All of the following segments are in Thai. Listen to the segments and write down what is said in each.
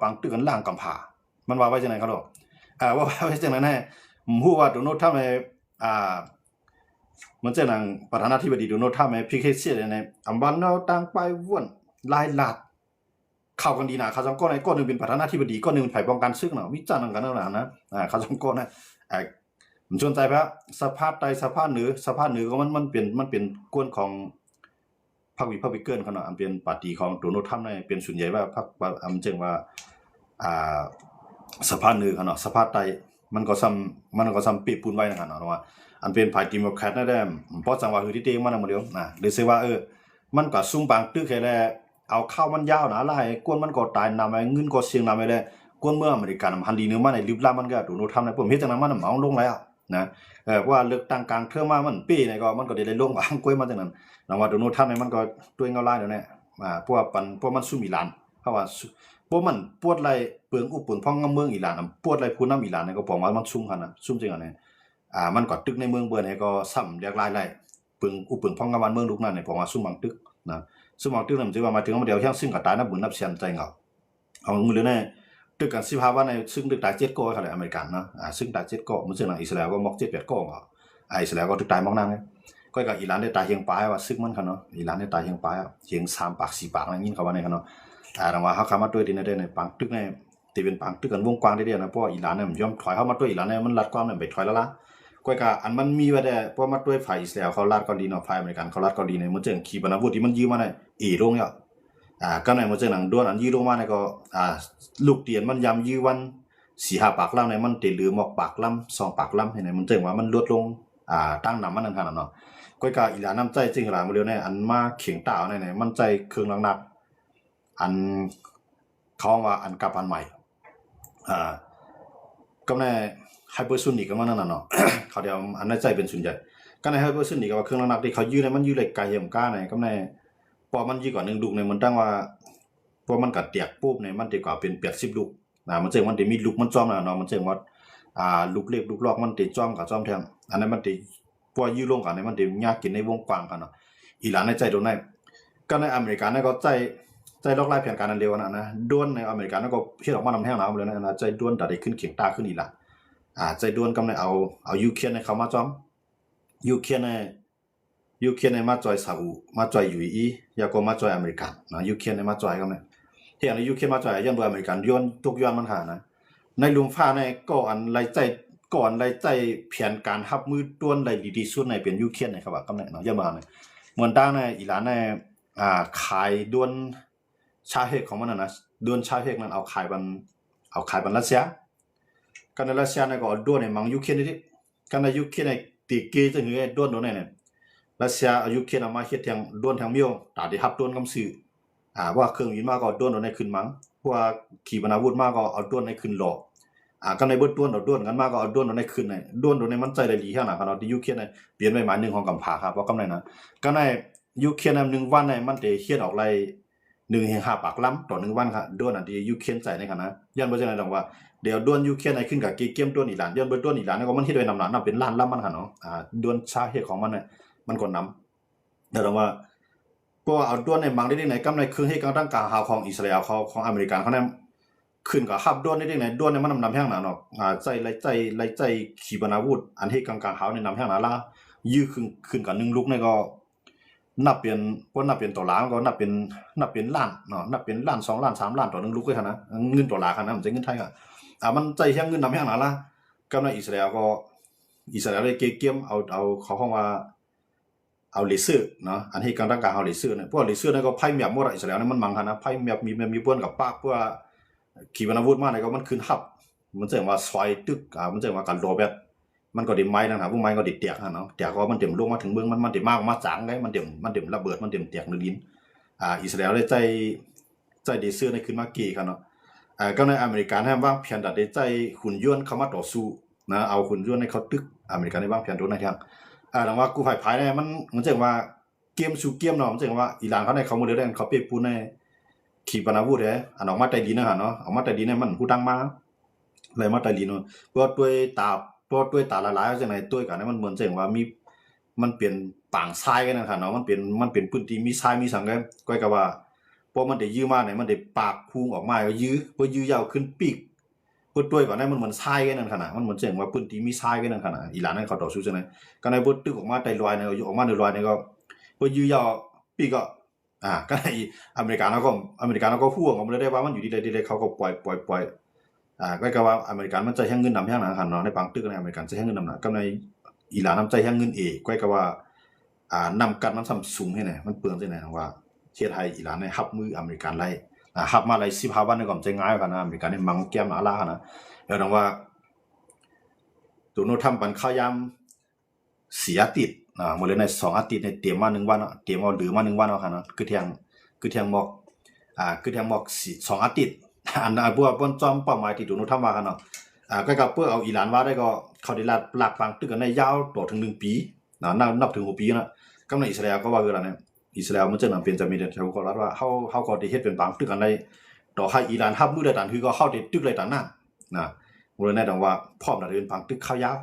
ปังตึกกันล่างกำผามันว่าไว้จังไหนครับหรอว่าไว้จังไหนแน่ผมพูดว่าโดนัลด์ทรัมป์มันจะนั่งประธานาธิบดีโดนัลด์ทรัมป์พิเคเซียในอันบ้านเราต่างไปว่นลายหลาดเข้ากันดีนะเขาสองก้อนก้อนหนึ่งเป็นประธานาธิบดีก้อนหนึ่งเป็นฝ่ายป้องกันซึกเนาะวิจารณ์กันนั่นแหละนะเขาสองก้อนนะผมสนใจเพราะสภาพใต้สภาพเหนือก็มันเป็นกวนของพรรครีพับลิกันเขาเนาะอันเป็นปาร์ตี้ของโดนัลด์ทรัมป์เนี่ยเป็นส่วนใหญ่ว่าพรรคอันจึงว่าสภาพเหนือเขาเนาะสภาพใต้มันก็ซ้ำปีปูนไว้นะครับเนาะว่าอันเป็นฝ่ายดิโมแครตนั่นแหละเพราะจังหวะคือที่เตงมันน่ะมื้อเดียวหรือสิว่ามันก็ซุ่มบางตึกแค่แลเอาเข้ามันยาวนะหลายกวนมันก็ตายนำไอ้เงินก็เสียงนำไว้แลกวนเมื่ออเมริกันหันดีเนื้อมันไอ้ลิบลับมันก็โดนัลด์ทรัมป์เนี่ยผมเฮ็ดจังนั้นมันเมาลงแล้วนะเพราะว่าเลือกตั้งกลางเทอมมามันปีเนี่ยก็มันก็ได้ลงบางกล้วยมาจังนั้นแล้วว่าโดนัลด์ทรัมป์เนี่ยมันก็ด้วยเงาลายเดี๋ยวนี้เพราะว่ามันซุ่มอิหร่านเพราะว่าพวกมันปวดไรเปลืองอุปนพ้องเมืองอิหร่านปวดไรผู้นำอิหร่านเนี่ยก็บอกว่ามันซุ่มกันนะซุ่มจังนั้นมันก็ตึกในเมืองเบื่อเนี่ยก็ซ้ำเรียกลายปึงอุปนพ้องกับมันเมืองลูกนั่นเนี่ยผมว่าซุ่มบางตึกนะซุ่มบางตึกนั่นจะว่ามาถึงมาเดียวแค่ซึ่งก็ตายนับบุญนับเสียนใจเงาเอามือเลยเนี่ยตึกกัน15วันในซึ่งตึกตาย7ก้อนค่ะอเมริกันเนาะซึ่งตาย7ก้อนมันซึ่งอิสราเอลก็มอก7-8ก้อนอิสราเอลก็ตึกตายมอกนั่นไงก็กับอิหร่านได้ตายเฮียงปลายว่าซึ่งมันค่ะเนาะอิหร่านได้ตายเฮียงปลายเฮียง3 ปาก4 ปากนั่นยินเขาว่าในค่ะเนาะแต่ว่าเขาเข้ามาด้วยดีในปังตึกในที่เป็นปังตึกกันวงกว้างได้เดียวนะเพราะอิหร่านเนี่ยมันยอมถอยเข้ามาด้วยอิหร่านเนี่ยมันรัดความเนี่ยไปถอยแล้วล่ะก็กับอันมันมีว่าแต่เพราะมาด้วยฝ่ายอิสราเอลเขารัดก่อนดีเนาะฝ่ายอเมริกันเขารัดก่อนดีเนี่ยมันเจอขีปนาวุธที่มันยืมมาในลงเนี่ยก็ในมันเจอหนังด้วนอันยืมลงมาเนี่ยก็ลูกเตียนมันยำยืมวัน4-5 ปากล่ำเนี่ยมันติดหรือหมอกปากล่ำ2 ปากล่ำเห็นไหมมันเจอว่ามันลดลงตั้งนำมันนั่นขนาดเนาะก็กับอิหร่านน้ำใจจริงหลายมาเร็วเนี่ยอันมาเข่งตาเนี่ยมันใจเครื่องหนักอันเขาว่าอันกับอันใหม่ก็ในไฮเปอร์โซนิกก็มันนั่นน่ะเนาะ เขาเดียวอันนั้นใจเป็นส่วนใหญ่ก็ในไฮเปอร์โซนิกก็ว่าเครื่องหนักที่เขายืดเนี่ยมันยืดเลยไกลเยี่ยมก้าในก็ในพอมันยืดกว่า1 ลูกเนี่ยมันตั้งว่าพอมันกัดเตียกปุ๊บเนี่ยมันดีกว่าเป็น80 ลูกมันเจ๋งมันจะมีลูกมันจ้อมนะเนาะมันเจ๋งว่าลูกเล็กลูกลอกมันติดจ้อมกับจ้อมแทงอันนั้นมันติพอยืดลงกันเนี่ยมันติยากกินในวงกว้างกันเนาะอิหร่านในใจตรงนั้นก็ในอเมริกันเนี่ยก็ใจลอกไล่แผนการนั้นเร็วนะด้วนในอเมริกันแล้วก็เฮ็ดออกมานำแห้งน้ำเลยนะใจด้วนแต่ได้ขึ้นเขียงตาขึ้นอีหล่ะใจด้วนกำในเอายูเครนในเขามาจ้อมยูเครนในมาจอยซาอุมาจอยยูอียาก็มาจอยอเมริกันนะยูเครนในมาจอยกำในเฮียในยูเครนมาจอยยันโดยอเมริกันย้อนทุกย้อนมันหานะในลุมฟ้าในก่อนไล่ใจแผนการรับมือด้วนไล่ดีๆสุดในเป็นยูเครนนะครับว่ากำในเนาะยันบ่เนี่ยเหมือนตั้งในอิหร่านในขายด้วนชาเฮกของมันนะด้วนชาเฮกนั้นเอาขายบันรัสเซียกันในรัสเซียเนี่ยก็ด้วนในมังยูเครนนี่กันในยูเครนในตีเกยจะเหนือด้วนโดนเนี่ยรัสเซียเอายูเครนเอามาเฮ็ดทางด้วนทางเมียวตาได้รับด้วนกำซื้อว่าเครื่องบินมาก็ด้วนโดนในขึ้นมังเพราะว่าขีปนาวุธมาก็เอาด้วนในขึ้นหลอกกันในเบิดด้วนเอาด้วนกันมาก็เอาด้วนโดนในขึ้นในด้วนโดนในมันใจได้ดีแค่ไหนครับเนาะที่ยูเครนในเปลี่ยนไปหมาย1ของกำผาครับว่ากำไรนะกันในยูเครน1 วันในมันได้เฮ็ดออกไร1-5 ปากล้ำต่อ1 วันครับด้วนอันที่ยูเครนใจในขณะยันบ่จังได๋ดอกว่าเดี๋ยวด้วนยูเครนให้ขึ้นกับเกมด้วนอิหร่านย้อนเบิดด้วนอิหร่านก็มันเฮ็ดด้วยน้ำหนักเป็นล้านลำมันค่ะเนาะด้วนชาเฮ็ดของมันน่ะมันก็นำแต่ว่าก็เอาด้วนในบางได้ไหนกำในเครื่องเฮ็ดกลางกลางหาวของอิสราเอลของอเมริกันเขาเนี่ยขึ้นกับฮับด้วนได้ไหนด้วนในมันนำแห้งหนาเนาะใจขีปนาวุธอันเฮ็ดกลางหาวในนำแห้งหนาล่ะยื้อขึ้นกับ1 ลูกนี่ก็นับเป็นต่อล้านก็นับเป็นล้านเนาะนับเป็นล้าน2 ล้าน3 ล้านต่อ1 ลูกเลยค่ะนะเงินต่อล้านค่ะนะมันจะเงินไทยอ่ะมันใจแห้งเงินนำแห้งหนาล่ะกำในอิสราเอลได้เกมเอาเขาเข้ามาเอาเลเซอร์เนาะอันที่กลางเอาเลเซอร์เนี่ยพวกเลเซอร์นั่นก็ไพ่แมปหมดอิสราเอลเนี่ยมันมังค่ะนะไพ่แมปมีป้วนกับปากเพื่อขีปนาวุธมาเนี่ยก็มันขึ้นฮับมันจะว่าซอยตึกมันจะว่าการโรเบตมันก็ดิไม้นะครับพวกไม้ก็ดิเตียกเนาะเตียกก็มันเต็มลงมาถึงเมืองมันดิมากมาจางได้มันเต็มระเบิดมันเต็มเตียกในดินอิสราเอลได้ใจเลเซอร์ในขึ้นมากี่ครับเนาะก็ในอเมริกันให้วางแผนได้ใจหุ่นยนต์เข้ามาต่อสู้นะเอาหุ่นยนต์ให้เขาตึกอเมริกันได้วางแผนโดนในทางหลังว่ากูภายเนี่ยมันจะว่าเกมสู่เกมเนาะมันจะว่าอิหร่านเขาในเขาโมเดลได้เขาเปรียบปูในขีปนาวุธเด้ออกมาใต้ดินนะฮะเนาะออกมาใต้ดินเนี่ยมันผู้ตั้งมาอะไรมาใต้ดินเนาะเพราะด้วยตาละลายจังได๋ด้วยกันมันเหมือนจังว่ามีมันเปลี่ยนปางทรายกันนะค่ะเนาะมันเป็นพื้นที่มีทรายมีสังก็ก็ว่าพ อมันได้ยื้อมาเนี่ยมันได้ปากพุงออกมาก็ยื้อพอยื้อยาวขึ้นปีกเปิ้นด้วยก่อนนั้นมันเหมือนทรายกันนั่นขนาดมันเหมือนเจ๋งว่าปืนตีมีทรายกันนั่นขนาดอีหลานนั้นเขาต่อสู้จังได๋ก็ในบ่ตึกออกมาไต้ลอยเนี่ยออกมาในลอยเนี่ยก็พอยื้อยาวปีกก็ก็ในอเมริกาก็ฮู้ออกมาเลยได้ว่ามันอยู่ที่ใดๆเขาก็ปล่อยก็ว่าอเมริกันมันใจแฮงเงินนำแฮงนั้นคั่นเนาะในบางตึกในอเมริกันใจแฮงเงินนำน่ะกับในอีหลานนำใจแฮงเงินก็ว่านำกันมันซ้ำสูงให้แน่มันเปลืองจังได๋ว่าเฮ็ดให้อีหลานได้รับมืออเมริกันไล่รับมาไล่15วันนี่ก็ใจง่ายกันนะอเมริกันนี่มังแก้มอาลานะแล้วดังว่าตัวโนทำปันข้าวยาม4อาทิตย์มื้อเลยใน2อาทิตย์ในเตรียมมา1วันเตรียมเอาหรือมา1วันเอาคั่นเนาะคือเที่ยงหมอกคือเที่ยงหมอก2อาทิตย์อันพวกเปิ้นจอมเป้าหมายที่ตัวโนทำว่าคั่นเนาะก็กับเปิ้นเอาอีหลานว่าได้ก็เขาได้ลากฟังตึกกันในยาวต่อถึง1ปีนับถึง6ปีนะกำในอิสราเอลก็ว่าคือล่ะเนี่ยอิสราเอลมันจะนำเป็นจะมีแต่เขาก็รัฐว่าเฮาก็ได้เฮ็ดเป็นบางตึกกันได้ต่อให้อีหลานรับมือได้ตันคือก็เฮาได้ตึกได้ตันนั้นบ่ได้แน่ดังว่าพร้อมแล้วเป็นบางตึกข้าวยาว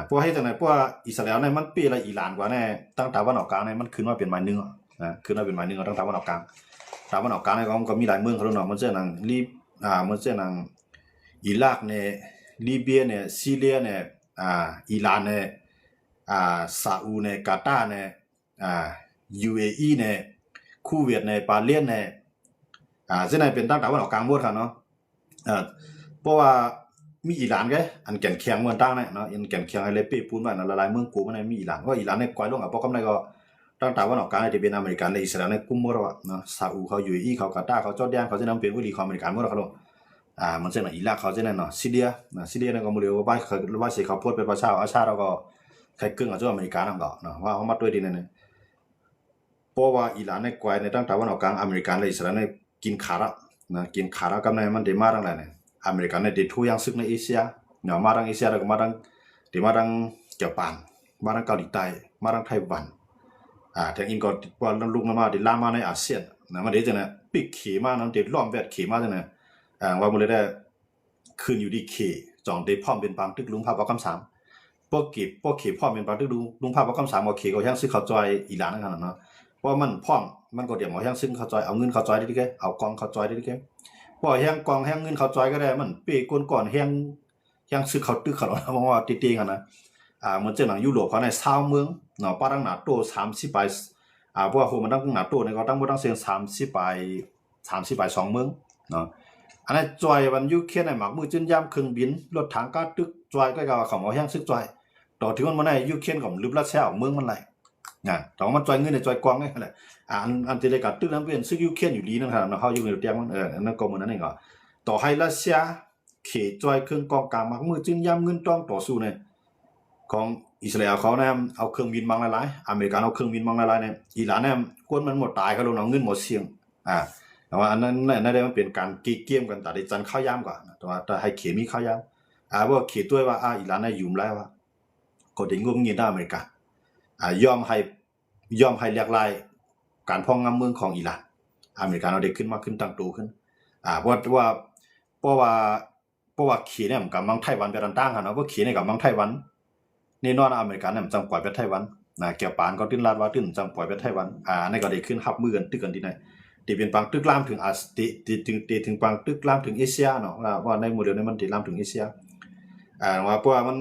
เพราะเฮ็ดจังได๋เพราะว่าอิสราเอลเนี่ยมันเปละอีหลานกว่าแน่ตั้งตะวันออกกลางเนี่ยมันขึ้นมาเป็นหมายนึงขึ้นมาเป็นหมายนึงตั้งตะวันออกกลางตะวันออกกลางเนี่ยก็มีหลายเมืองเขาเนาะมันจะนั่งมันจะนั่งอิรักเนี่ยลิเบียเนี่ยซีเรียเนี่ยอิหร่านเนี่ยซาอุเนี่ยกาตาร์เนี่ยUAE เนี่ยคูเวตเนี่ยบาห์เรนเนี่ยซึ่งนั่นเป็นตั้งตะวันออกกลางหมดครับเนาะเพราะว่ามีอิหร่านไงอันแก่นแข็งเมืองตั้งเนี่ยเนาะอันแก่นแข็งไอ้เลเป้ปูนว่านั่นละลายเมืองกูมันมีอิหร่านว่าอิหร่านเนี่ยกวายลงเพราะกำไรก็ตั้งตะวันออกกลางที่เป็นอเมริกันและอิสราเอลเนี่ยกุมหมดแล้วเนาะซาอุเขา UAE เขากาตาร์เขาจอร์แดนเขาจะนำเป็นวิลีของอเมริกันหมดแล้วครับมันจะน่ะอิรักเขาจะนั่นเนาะซีเรียเนี่ยก็บ่รู้ว่าสิเขาพูดเป็นภาษาอาชาเราก็ใครกึ่งกับอเมริกันนำก็เนาะว่าเฮามาด้วยดีนั่นเนี่ยเพราะว่าอิหร่านเนี่ยกวายในตั้งตะวันออกกลางอเมริกันและอิสราเอลเนี่ยกินขาดกินขาดกำไรมันได้มาทั้งหลายเนี่ยอเมริกันเนี่ยได้ทุอย่างซึกในเอเชียเนาะมาทางเอเชียแล้วก็มาทางญี่ปุ่นมาทางเกาหลีใต้มาทางไต้หวันทางอินก็ว่าลูกมาได้ลามมาในอาเซียนนะมันได้จังได๋ปิกเขมานั้นได้ล้อมแวดเขมาจังได๋ว่ามันเลยได้ขึ้นอยู่ที่เขจองได้พร้อมเป็นบางตึกลุงภาพว่าคำ3พวกเขพร้อมเป็นบางตึกลุงภาพว่าคำ3ว่าเขก็ยังซื้อข้าวจอยอีหลานนั่นคั่นเนาะเพราะมันพร้อมมันก็เตรียมเอายังซื้อข้าวจอยเอาเงินข้าวจอยได้ดิแกเอากองข้าวจอยได้ดิแกเพราะแฮงกองแฮงเงินข้าวจอยก็ได้มันเป้ก่อนแฮงซื้อข้าวตึกเขาเพราะว่าติๆกันนะเหมือนเจ้าหนังยุโรปเขาใน20เมืองเนาะปารังนาโต30ไปเพราะว่าโหมันตั้งนาโตเนี่ยก็ตั้งบ่ตั้งเสียง30ไป2เมืองเนาะอันนั้นจอยวันอยู่เขียนให้หมักมือจนยามเครื่องบินรถถังกาตึกจอยก็ว่าเขาเอาแฮงซึกจอยต่อถึงมันบ่ได้อยู่เขียนก็ลึบลัดแซวเมืองมันไหลแต่ว่ามันจอยเงินจอยกองนี่แหละอันที่ได้กาตึกนั้นเป็นซึกอยู่เขียนอยู่ดีนั่นครับเนาะเฮาอยู่ในเตียงมันอันนั้นก็เหมือนนั้นเองก็ต่อให้รัสเซียเขจอยเครื่องกองกลางหมักมือจนยามเงินต้องต่อสู้เนี่ยของอิสราเอลเขาเนี่ยเอาเครื่องบินบังหลายๆอเมริกันเอาเครื่องบินบังหลายๆเนี่ยอิหร่านเนี่ยกวนมันหมดตายเขาลงเอาเงินหมดเสียงแต่ว่าอันนั้นได้มันเป็นการเกี่ยมกันแต่ได้จันข้าวยามกว่าแต่ว่าให้เขมีข้าวยามว่าเขตัวว่าอิหร่านเนี่ยยุ่มแล้วว่าก็ได้งุ่มเงินอเมริกายอมให้เรียกลายการพ้องงำเมืองของอิหร่านอเมริกันเอาได้ขึ้นมาขึ้นตั้งโตขึ้นเพราะว่าเขเนี่ยมันกับเมืองไต้หวันเป็นต่างกันเนาะเพราะเขเนี่ยกับเมืองไต้หวันนี่นอนอเมริกันเนี่ยจังปล่อยไปไต้หวันเกี่ยวปานก็ตื้นลาดว่าตื้นจังปล่อยไปไต้หวันนี่ก็ได้ขึ้นรับมือกันตึกกันที่ไหนที่เป็นบางตึกลามถึงถึงบางตึกลามถึงเอเชียเนาะว่าในโมเดลนี้มันที่ลามถึงเอเชียว่าเพราะว่ามัน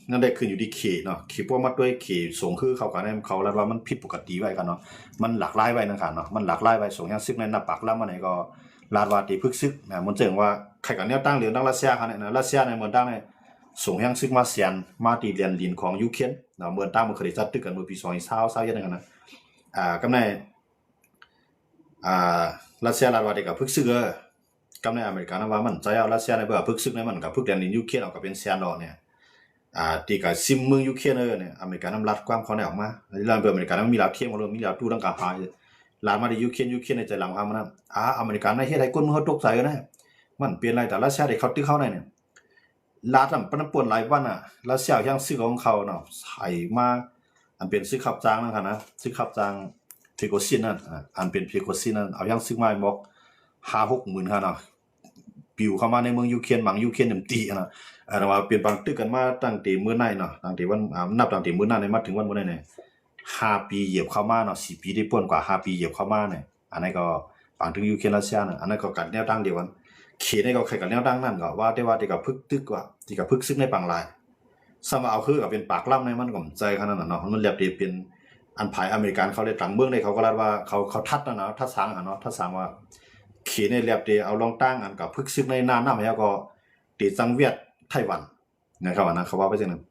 นั่นได้ขึ้นอยู่ที่เขเนาะเขพวกมาด้วยเขสูงคือเขากันเนี่ยเขาลาดว่ามันผิดปกติไว้กันเนาะมันหลากหลายไว้นั่นค่ะเนาะมันหลากหลายไว้สูงอย่างซึกในหน้าปากลำมาไหนก็ลาดว่าที่พึกซึกมันเจิงว่าใครกันแนวตั้งเหลืองตั้งรัสเซียค่ะเนี่ยรัสเซียในเมืองตั้งเนี่ยส่งยังซึกมาเซียนมาตีเรียนลินของยูเครนเนาะเมืองตั้งมันเคยจัดตึกกันเมื่อปี2020ยังไงกันนะกำในรัสเซียลาดว่าได้กับพึกซึกกำในอเมริกันว่ามันใจเอารัสเซียในเบื่อพึกซึกในมันกับพึกเรียนลินยูเครนเอากับเป็นเซียนดอกเนี่ยที่กับซิมเมืองยูเครนเนี่ยอเมริกันนำรัดกว้างเขาได้ออกมาแล้วเบื่ออเมริกันมันมีลาวเทียมมีลาวตู้ตั้งกาหาลาดมาที่ยูเครนในใจหลังความมันนะอเมริกันในเฮ็ดให้คนมือเขาตกใจกันนะมันเปลี่ยนอะไรแต่รัสเซียได้เขาตึกเขาได้เนี่ยลาดปนป่วนหลายวันรัสเซียยังซื้อของเขาเนาะใส่มาอันเป็นซื้อขับจางนั่นค่ะนะซื้อขับจางเพโกซินนั่นอันเป็นเพโกซินนั่นเอายังซื้อมาบอก 5-6 หมื่นค่ะเนาะปิวเข้ามาในเมืองยูเครนบังยูเครนเต็มตีนะแต่ว่าเปลี่ยนบางตึกกันมาตั้งแต่มื้อไหนเนาะตั้งแต่วันนับตั้งแต่มื้อนั้นมาถึงวันมื้อไหน5 ปีเหยียบเข้ามาเนาะ4 ปีได้ป่วนกว่า5 ปีเหยียบเข้ามาเนี่ยอันนั้นก็ ปางถึงยูเครนรัสเซียน่ะอันนั้นก็กันแนวตั้งเดียวกันเขียนให้ก็ใครกันแนวตั้งนั่นก็ว่าแต่ว่าที่ก็พึกตึกว่าที่ก็พึกซึกในปางลายสมาเอาคือก็เป็นปากล่ำในมันก็ใจขนาดนั้นเนาะมันเรียบดีเป็นอันภายอเมริกันเขาเลยตั้งเมืองได้เขาก็รัดว่าเขาทัดนะทัดสางเนาะทัดสางว่าเขียนในเรียบดีเอาลองตั้งอันกับพึกซึกในนานน้ำแล้วก็ตีจังเวียดไต้หวันนะครับนะเขาว่าไปจังนั้น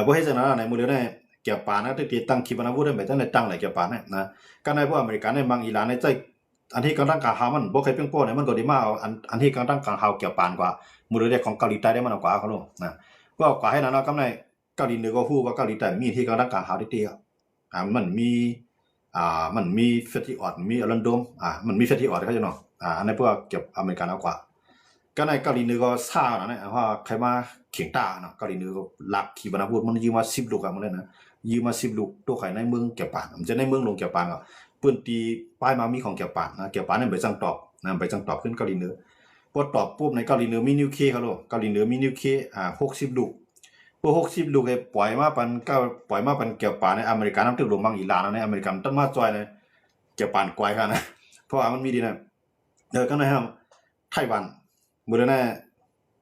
บ่ให้จังนั้นในมือเดียวได้เกี่ยวปานนะที่ตั้งขีปนาวุธได้แบบจังได๋ตั้งหลายเกี่ยวปานนะก็ในพวกอเมริกันในบางอิหร่านในใจอันที่กำลังกลางหามันบ่เคยเพียงพอเนี่ยมันก็ดีมาเอาอันที่กำลังกลางหาเกี่ยวปานกว่ามือเดียวของเกาหลีใต้ได้มันกว่าเขาโลนะว่ากว่าให้นั้นเนาะกำในเกาหลีเหนือก็ฮู้ว่าเกาหลีใต้มีที่กำลังกลางหาได้ดีมันมีมันมีเฟติออดมีอลันโดมมันมีเฟติออดเขาจะเนาะอันนี้พวกเกี่ยวอเมริกันเอากว่าก็ในเกาหลีเหนือก็ซ่านะว่าใครมาเขียงตาเนาะเกาหลีเหนือก็หลักขีปนาวุธมันยืมมา10ลูกมันเลยนะยืมมา10ลูกตัวไข่ในเมืองเกี่ยวปานมันจะในเมืองลงเกี่ยวปานก็เปิ้นตีป้ายมามีของเกี่ยวปานนะเกี่ยวปานนั่นไปจังตอบนะไปจังตอบขึ้นเกาหลีเหนือพอตอบปุ๊บในเกาหลีเหนือมีนิวเคลียร์เขาโลเกาหลีเหนือมีนิวเคลียร์60ลูกพวก60ลูกไอ้ปล่อยมาปันก็ปล่อยมาปันเกี่ยวปานในอเมริกันนำตึกลงบางอิหร่านในอเมริกันต้นมาจอยในเกี่ยวปานกวายค่ะนะเพราะว่ามันมีดีนะก็ในครับไต้หวันมื้อนั้น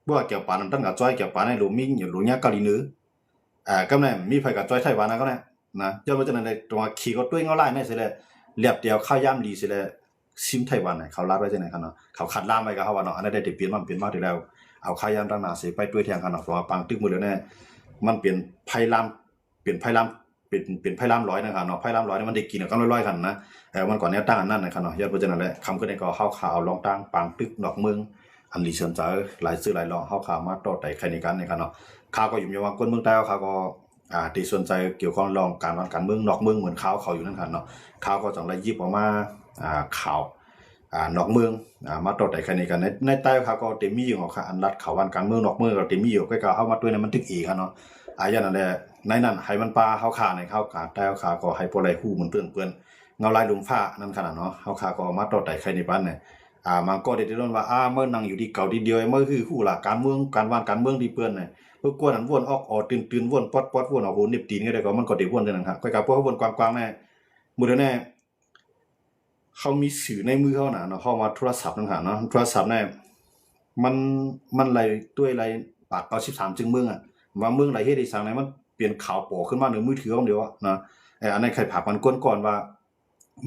บ่ว่าเกี่ยวปานตั้งกับจอยเกี่ยวปานในหลุมมิงอยู่หลุมยาเกาหลีเหนือก็นั่นมีไผกับจอยไต้หวันนะก็นะย้อนมาจากนั้นได้ตรงขี่ก็ด้วยเงาลายในสิแลเรียบเดียวข้าย่ำดีสิแลซิมไต้หวันน่ะเขาลาดไว้จังได๋คั่นเนาะเขาคัดล่ามไว้ก็เฮาว่าเนาะอันนั้นได้เปลี่ยนมาถึงแล้วเอาข้าย่ำตั้งหน้าสิไปด้วยแทงคั่นเนาะเพราะว่าปังตึกมื้อแล้วแน่มันเปลี่ยนไผลามเป็นไผลามเป็นไผลามร้อยนะครับเนาะไผลามร้อยนี่มันได้กินกันร้อยๆคั่นนะมันก่อนแนวตั้งอันนั้นนะครับเนาะย้อนมาจากนั้นแหละคำขึ้นได้ก็เฮาข่าวลองตั้งปังตึกนอกเมืองอันนี้เชิญใจหลายซื้อหลายรอเฮาข่าวมาต่อไต่ใครในกันนะครับเนาะข่าวก็อยู่ว่าคนเมืองใต้เขาก็ที่สนใจเกี่ยวข้องรองการเมืองนอกเมืองเหมือนข่าวเขาอยู่นั่นครับเนาะข่าวก็จังได๋หยิบออกมาข่าวนอกเมืองมาต่อแต่ใครในกันในใต้เขาก็เต็มมีอยู่ค่ะอันรัฐเขาวันการเมืองนอกเมืองก็เต็มมีอยู่ก็เฮามาด้วยนั้นมันตึกอีกครับเนาะอย่างนั้นแหละในนั้นให้มันปลาเฮาข่าในเฮาใต้เฮาข่าก็ให้บ่ได้ฮู้เหมือนเปื้อนเงาลายลุมฟ้านั่นขนาดเนาะเฮาข่าก็มาต่อแต่ใครในบ้านเนี่ยมันก็ได้โดนว่าเมื่อนั่งอยู่ที่เก่าที่เดียวเมื่อคือฮู้ล่ะการเมืองการเมืองที่เปิ้นน่ะพวกกวนอันวนออกตื่นวนปอดวนเอาโหนิบตีนก็ได้ก็มันก็ได้วนจังนั้นครับก็พวกวนกว้างๆแน่มื้อนั้นแน่เขามีสื่อในมือเขาน่ะเนาะเขามาโทรศัพท์นั่นค่ะเนาะโทรศัพท์เนี่ยมันไหลด้วยไหลปาก93จึงเมืองว่าเมืองไหลเฮ็ดได้สังไหนมันเปลี่ยนข่าวโปขึ้นมาในมือถือของเดียวนะอันนั้นใครผากมันก่อนว่า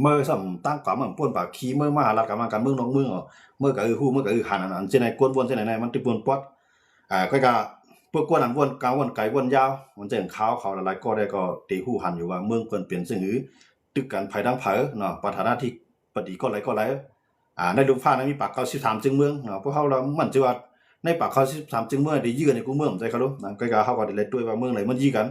เมื่อซ้ํตั้งกว่ามันป่วนปากขี้เมื่อมหารัฐการเมืองนอกเมืองเมื่อก็ฮู้เมื่อก็หันอันจังได๋กวนวนจังได๋มันติป่วนปอดก็พวกกวนอันวนกาววนไกลวนยาวมันจังข่าวเขาหลายๆก็ได้ก็ติฮู้หันอยู่ว่าเมืองเพิ่นเปลี่ยนซื่อหือตึกกันไผดังไผเนาะประธานาธิบดีปฏิก็ไหลในลุมฟ้านั้นมีปาก93จึงเมืองเนาะพวกเฮาเรามันสิว่าในปาก93จึงเมืองได้ยื้อกันในกูเมืองใจเขารู้นะก็เฮาก็ได้เลยด้วยว่าเมืองไหนมันยื้อกัน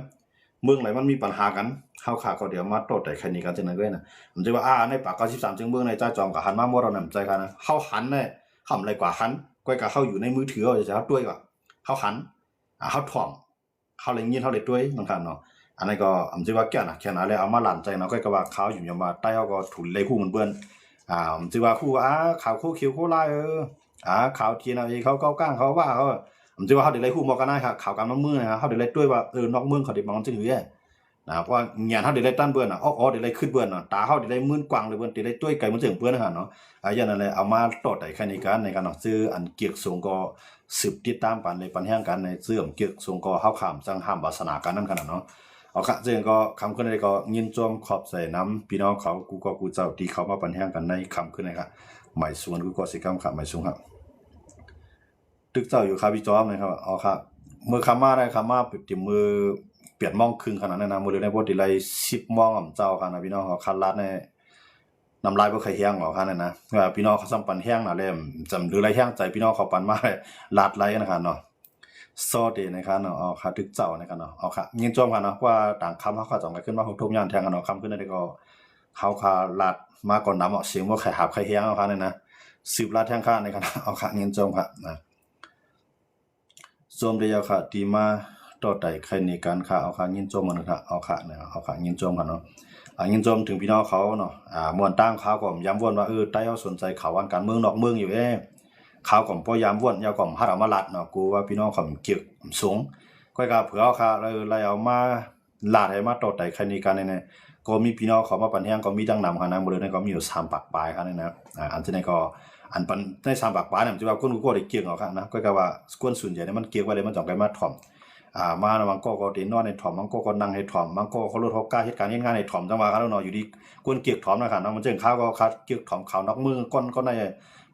เมืองไหนมันมีปัญหากันเฮาขาก็เดี๋ยวมาโต้แต่แค่นี้กันจังนั้นด้วยนะมันสิว่าในปาก93จึงเมืองในจ้าจอมก็หันมาบ่เรานำใจกันนะเฮาหันเนี่ยห่ำไรกว่าหันก็เฮาอยู่ในมือถือเอาจะเฮาด้วยก็เฮาหันเฮาถ่อมเฮาเลยยินเฮาเลยด้วยนั่นคั่นเนาะอันนั้นก็อำสิว่าแก่นะแค่นั้นแล้วเอามาลั่นใจเนาะก็ว่าข่าวอยู่ยามว่าใต้เฮาก็ถุนเลยคู่มันเปิ้นสิว่าคู่ข่าวคู่คิวคู่ลายข่าวที่น่ะเขาเก้าก้างเขาว่าเขาสิว่าเฮาได้เลยคู่บ่กันนะครับข่าวการเมืองนะเฮาได้เลยด้วยว่านอกเมืองเขาได้มองจังหือเพราะว่าญาณเฮาได้เลยตั้นเปิ้นได้เลยขึ้นเปิ้นตาเฮาได้เลยมื่นกว้างเลยเปิ้นได้เลยด้วยไกลมันจังเปิ้นนะครับเนาะอย่างนั้นแหละเอามาต่อไต่ในการเนาะซื้ออันเกียกสงก็สืบติดตามกันในปัญหากันในเสื่อมเกียกสงก็เฮาข้ามจังห้ามวาสนากันนั่นขนาดเนาะเอาค่ะซึ่งก็คำขึ้นได้ก็ยินจมขอบใส่น้ำพี่น้องเขากูเจ้าที่เขามาปัญหากันในคำขึ้นนะครับหมายส่วนกูก็สิกรรมครับหมายสูงครับตึกเจ้าอยู่คาพี่จอมนะครับเอาค่ะมือคำมาได้คำมาปิดมือเปลี่ยนมองครึ่งขนาดนั้นนะมือเลยในบ่ได้ไล่10มองอ่ำเจ้าค่ะนะพี่น้องเขาคันลาดในน้ำลายบ่เคยแห้งหรอกค่ะนั่นนะว่าพี่น้องเขาซ้ำปันแห้งน่ะแลมจำหรือไรแห้งใจพี่น้องเขาปันมาลาดไหลนะครับเนาะซอเดนะครับเนาะเอาค่ะตึกเจ้านะครับเนาะเอาค่ะยินจมกันเนาะว่าต่างคำเฮาก็จังได๋ขึ้นมาทุกๆอย่างแทงกันเนาะคำขึ้นได้ก็เฮาค่ะลาดมาก่อนนำเสียงบ่ใครหาบใครแห้งเอาค่ะนั่นนะสืบลาดแทงค่ะในกันเอาค่ะยินจมค่ะนะจมได้ยาวค่ะที่มาต่อไต่ใครในการค่ะเอาค่ะยินจมกันนะครับเอาค่ะนะเอาค่ะยินจมกันเนาะยินจมถึงพี่น้องเขาเนาะม่วนตั้งเขาก็ย้ำวนว่าใต้เฮาสนใจข่าววันการเมืองนอกเมืองอยู่ข่าวของพยามวนยาวของฮัดเอามาลัดเนาะกูว่าพี่น้องเขาเกียกสูงก็เผื่อเอาค่ะเลยเอามาลาดให้มาต่อไต่ใครในการใน ก็มีพี่น้องเขามาปันแห้งก็มีดังนำค่ะนะบ่เลยก็มีอยู่3ปากปลายค่ะนี่นะอันที่ไหนก็อันปันใน3ปากปลายเนี่ยจะว่าคนก็ได้เกี่ยงเอาค่ะนะก็ว่าคนส่วนใหญ่เนี่ยมันเกี่ยงไว้เลยมันต้องไปมาถ่อมมาแล้วมันก็ได้นอนในถ่อมมันก็นั่งให้ถ่อมมันก็เขาลดเขากล้าเฮ็ดการเฮ็ดงานให้ถ่อมจังว่าครับเนาะอยู่ดีคนเกี่ยงถ่อมนะค่ะเนาะมันจึงข้าวก็คัดเกี่ยงถ่อมขาวนอกมือก็ได้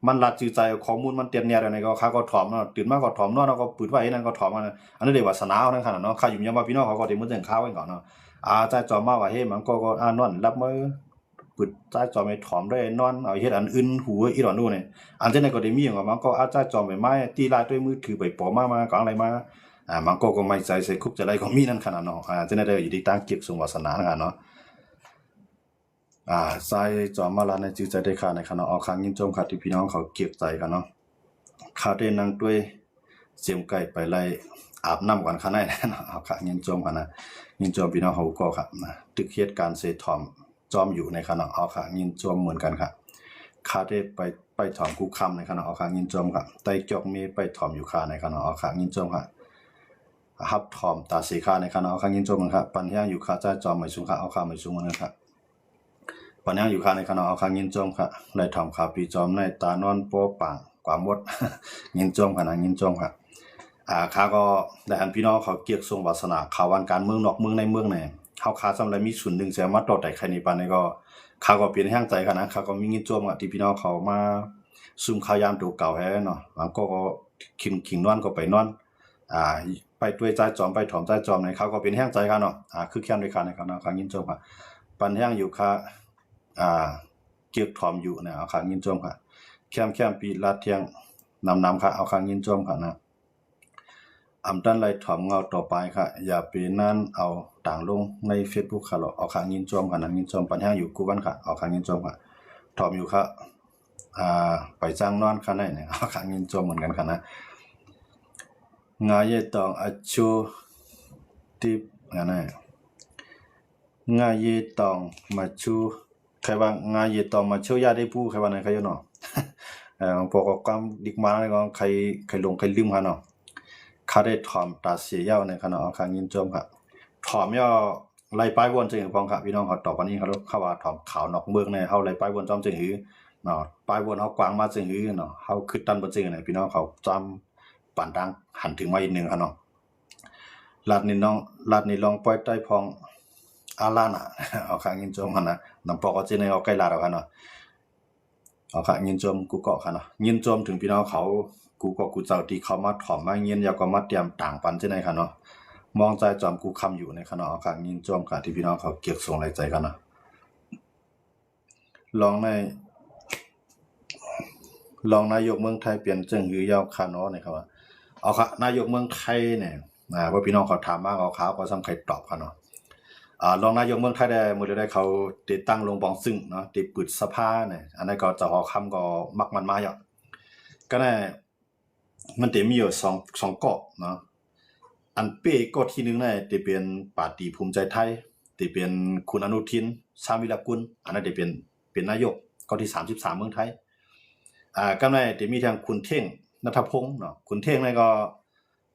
มันรัดจือใจข้อมูลมันเตียนแนวอะไรก็ข้าก็ถ่อมเนาะตื่นมาก็ถ่อมนอนก็ปืดไว้นั่นก็ถ่อมอันนั้นเรียกว่าสนาวนั่นค่ะเนาะข้าอยู่ยามว่าพี่น้องเขาก็ได้มื้อจึงข้าวไว้ก่อนเนาะใจจอมมาว่าเฮ้มันก็นอนรับมื้อปึดใจจอมไปถ่อมได้นอนเอาเฮ็ดอันอื่นหูอีหลอนนู่นนี่อันที่ไหนก็ได้มีอย่างว่ามันก็ใจจอมไปไม้ตีลายด้วยมือถือไปปอมาก็อะไรมามันก็ไม่ใจใส่คุกจะไรก็มีนั่นขนาดเนาะที่ไหนได้อยู่ที่ตั้งเก็บสงวาสนานะเนาะใจจอมมาลาในจิตใจได้ค่ะในขณะออกครั้งยินจมค่ะที่พี่น้องเขาเก็บใจกันเนาะข้าได้นั่งด้วยเสียมไก่ไปไล่อาบน้ำกันข้างในนะเอาค่ะยินจมกันนะยินจมพี่น้องเขาก็ครับนะตึกเหตุการณ์เซทอมจอมอยู่ในขณะเอาค่ะยินจมเหมือนกันค่ะข้าได้ไปถอมคู่คำในขณะเอาค่ะยินจมค่ะไตจอกมีไปถอมอยู่ค่ะในขณะเอาค่ะยินจมค่ะฮับถอมตาสีค่ะในขณะเอาค่ะยินจมกันค่ะปัญญาอยู่ค่ะใจจอมไม่สูงค่ะเอาค่ะไม่สูงเหมือนกันค่ะปัญญาอยู่ค่ะในขณะเอาค่ะยินจมค่ะในถอมค่ะปีจอมในตานอนโปปังกว่ามดยินจมค่ะนะยินจมค่ะข้าก็ได้อันพี่น้องเขาเกียกทรงวาสนาข่าววันการเมืองนอกเมืองในเมืองเนี่ยเขาค้าสำหรับมีส่วนหนึ่งแสมาต่อแต่ใครในปานนี้ก็ข้าก็เปลี่ยนแห้งใจค่ะนะข้าก็มีเงินจมที่พี่น้องเขามาซุ่มข่าวยามตัวเก่าแฮเนาะบางก็ขิงนอนก็ไปนอนไปด้วยใจจอมไปถอมใจจอมในเขาก็เป็นแห้งใจค่ะเนาะคือแค้นด้วยค่ะในเขาเนาะข้าเงินจมค่ะปันแห้งอยู่ค่ะเกียกถอมอยู่นะเอาข้าเงินจมค่ะแคมปีลาดเที่ยงนำค่ะเอาข้าเงินจมค่ะนะด้านไล่ถอมเงาต่อไปค่ะอย่าไปนั่นเอาต่างลงใน Facebook ค่ะเอาข้างยินจอมค่ะนั้นยินจอมปัญหาอยู่กูวันค่ะเอาข้างยินจอมค่ะถอมอยู่ค่ะไปจ้างนอนค่ะไหนเนี่ยเอาข้างยินจอมเหมือนกันค่ะนะงายตองอชูติบนะงายตองมาชูใครว่างายตองมาชูยาได้ผู้ใครว่าไหนใครอยู่เนาะพวกความดิกมาเนี่ยก็ใครลงใครลืมค่ะเนาะข้าได้ถอมตาเสียยาวในขณะเอาข้างยินจมครับถอมย่อไล่ป้ายวนจึงพองครับพี่น้องเขาตอบวันนี้เขาว่าถอมขาวนอกเมืองในเฮาไล่ป้ายวนจอมจึงหือเนาะป้ายวนเฮากวางมาจึงหือเนาะเฮาขึ้นตันบ่จึงไหนพี่น้องเขาจำปานดังหันถึงมาอีกนึงครับเนาะลาดนี่ลองปล่อยใต้พองอาลาน่ะเอาข้างยินจมหั่นนะนำปอกก็สิในเอาใกล้ลาดเอาครับเนาะเอาข้างยินจมกูเกาะครับเนาะยินจมถึงพี่น้องเขากูก็กูเจ้าที่เขามาถอมมาเงียนยาก็มาเตรียมต่างปันใช่ไหมคะเนาะมองใจจอมกูคำอยู่ในขณะเอาค่ะยินจอมค่ะที่พี่น้องเขาเก็บส่งไรใจกันเนาะลองนายกเมืองไทยเปลี่ยนจึงหือยาวคาเนาะนะครับว่าเอาค่ะนายกเมืองไทยเนี่ยว่าพี่น้องเขาถามมาเอาเขาก็ซ้ำใครตอบค่ะเนาะรองนายกเมืองไทยได้มื้อได้เขาติดตั้งลงบองซึ่งเนาะติดปึดสภาเนี่ยอันนั้นก็จะหอคำก็มักมันมาอยู่ก็ได้มันจะมีอยู่สองเกาะเนาะอันเป้เกาะที่1เนี่ยจะเป็นปาร์ตี้ภูมิใจไทยจะเป็นคุณอนุทินชาญวิรกูลอันนั้นจะเป็นนายกเกาะที่33เมืองไทยก็ได้จะมีทางคุณเท่งณัฐพงษ์เนาะคุณเท่งนี่ก็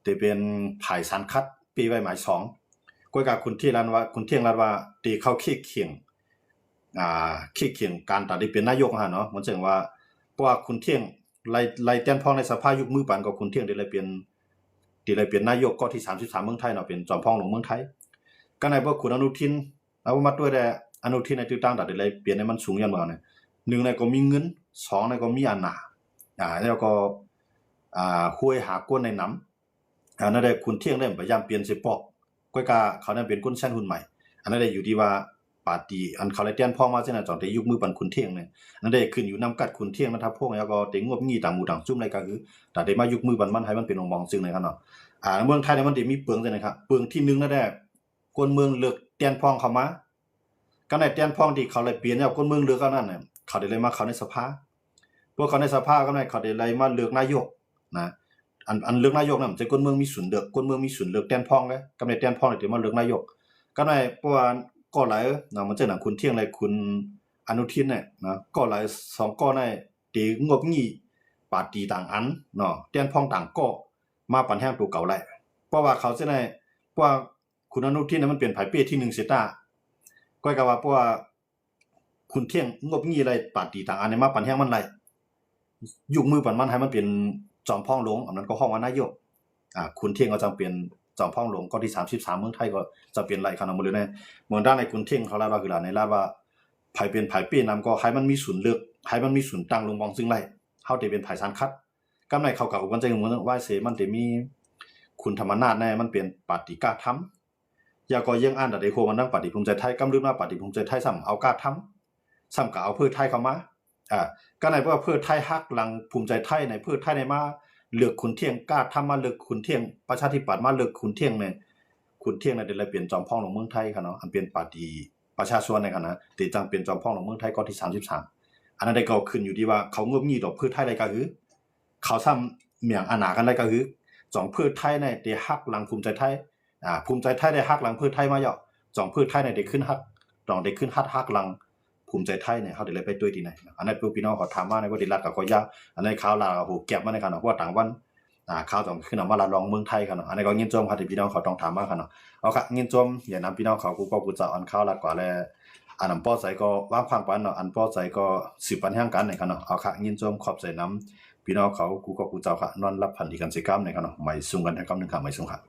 จะเป็นภายสันคัดปีไว้หมาย2ก็กับคุณที่รันว่าคุณเท่งรันว่าตีเข้าขี้เคียงการตัดได้เป็นนายกฮะเนาะมันจึงว่าเพราะว่าคุณเท่งไล่เต้นพ้องในสภายุคมือปานกับคุณเที่ยงได้เลยเปลี่ยนนายกก็ที่33เมืองไทยเนาะเป็นจอมพ้องของเมืองไทยก็ในบ่คุณอนุทินเอามาด้วยแต่อนุทินในติดตั้งได้เลยเปลี่ยนให้มันสูงยันว่าเนี่ย1ในก็มีเงิน2ในก็มีอำนาจแล้วก็ห้วยหาก้นในน้ำนั่นได้คุณเที่ยงได้พยายามเปลี่ยนสิปอกก้อยกาเขานั้นเป็นคนชั้นหุ้นใหม่อันนั้นได้อยู่ที่ว่าปาร์ตี้อันเขาเลยเตียนพ้องมาจังนั้นจังได้ยุคมือปันคุณเที่ยงเนี่ยนั่นได้ขึ้นอยู่นำกัดคุณเที่ยงนะครับพวกแล้วก็เต็งงบงี้ต่างหมู่ต่างจุ่มอะไรก็คือแต่ได้มายุคมือปันมันให้มันเป็นองค์มองซึ่งในครับเนาะเมืองไทยเนี่ยมันได้มีเปลืองจังนะครับเปลืองที่1นั่นแหละคนเมืองเลือกเตียนพ้องเข้ามาก็ได้เตียนพ้องที่เขาเลยเปลี่ยนแล้วคนเมืองเลือกเอานั่นน่ะเขาได้เลยมาเข้าในสภาพวกเขาในสภาก็ได้เขาได้เลยมาเลือกนายกนะอันเลือกนายกนั่นจะคนเมืองมีส่วนเลือกคนเมืองมีส่วนเลือกเตียนพ้องเลยก็ได้เตียนพ้องได้มาเลือกนายกก็ได้เพราะว่าก็หลายนะมันจะหนังคุณเที่ยงเลยคุณอนุทินเนี่ยนะก็หลาย2ก้อได้ตีงบงี้ปาร์ตี้ต่างอันเนาะเตียนพ้องต่างก็มาปันแห้งตัวเก่าแหละเพราะว่าเขาจะได้ว่าคุณอนุทินเนี่ยมันเป็นไผเป้ที่1เสียตา ก้อยก็ว่าเพราะว่าคุณเที่ยงงบงี้ไรปาตีต่างอันในมาปันแห้งมันไรยุคมือปันมันให้มันเป็นจอมพ่องหลวงอันนั้นก็ห้องว่านายกคุณเที่ยงก็จังเป็นจอมพ่องหลวงก็ที่33เมืองไทยก็จะเป็นไรขนาดหมดเลยนะเหมือนด้านในคุณเที่ยงเขาลาว่าคือล่ะในลาว่าไผเป็นไผปี้นำก็ให้มันมีศูนย์เลือกให้มันมีศูนย์ตั้งลงมองซึ่งไรเฮาได้เป็นไผสารคัดกำในเขาก็มันใจเหมือนว่าเสมันได้มีคุณธรรมนาถแน่มันเป็นปฏิกาธรรมอย่าก็ยังอ่านได้โคมันตั้งปฏิภูมิใจไทยกำลือมาปฏิภูมิใจไทยซ้ำเอากาธรรมซ้ำก็เอาเพื่อไทยเข้ามาก็ในว่าเพื่อไทยฮักหลังภูมิใจไทยในเพื่อไทยในมาเลือกคุณเที่ยงกล้าทำมาเลือกคุณเที่ยงประชาธิปัตย์มาเลือกคุณเที่ยงในคุณเที่ยงในเดือนละเปลี่ยนจอมพ่องของเมืองไทยค่ะเนาะอันเป็นปฏิประชาชนในค่ะนะติจังเป็นจอมพ่องของเมืองไทยก็ที่33อันนั้นได้ก็ขึ้นอยู่ที่ว่าเขางบงี้ดอกเพื่อไทยอะไรก็คือเขาซ้ำเมียงอาหนากันอะไรก็คือจองเพื่อไทยในได้ฮักหลังภูมิใจไทยภูมิใจไทยได้ฮักหลังเพื่อไทยมาเยาะจองเพื่อไทยในได้ขึ้นฮักจองได้ขึ้นฮักหลังภูมิใจไทยเนี่ยเขาได้เลยไปด้วยที่ไหนอันนั้นพี่น้องเขาถามมาในว่าดิลัดกับก็ยากอันนั้นข่าวลาโหแก็บมาในขณะว่าต่างวันข่าวต้องขึ้นมาลองเมืองไทยกันเนาะอันนี้ก็ยินจมครับที่พี่น้องเขาต้องถามมากันเนาะเอาค่ะยินจมอย่านำพี่น้องเขากูก็กูจะอันข่าวลากว่าแล้วอันนำป้อใจก็ว่างฟังปันเนาะอันป้อใจก็สืบปันแห่งกันในกันเนาะเอาค่ะยินจมขอบใจน้ำพี่น้องเขากูก็กูเจ้าค่ะนอนรับพันธีกันสิกรรมในกันเนาะไม่สุ่งกันทั้งกำนึงค่ะไม่สุ่งค่ะ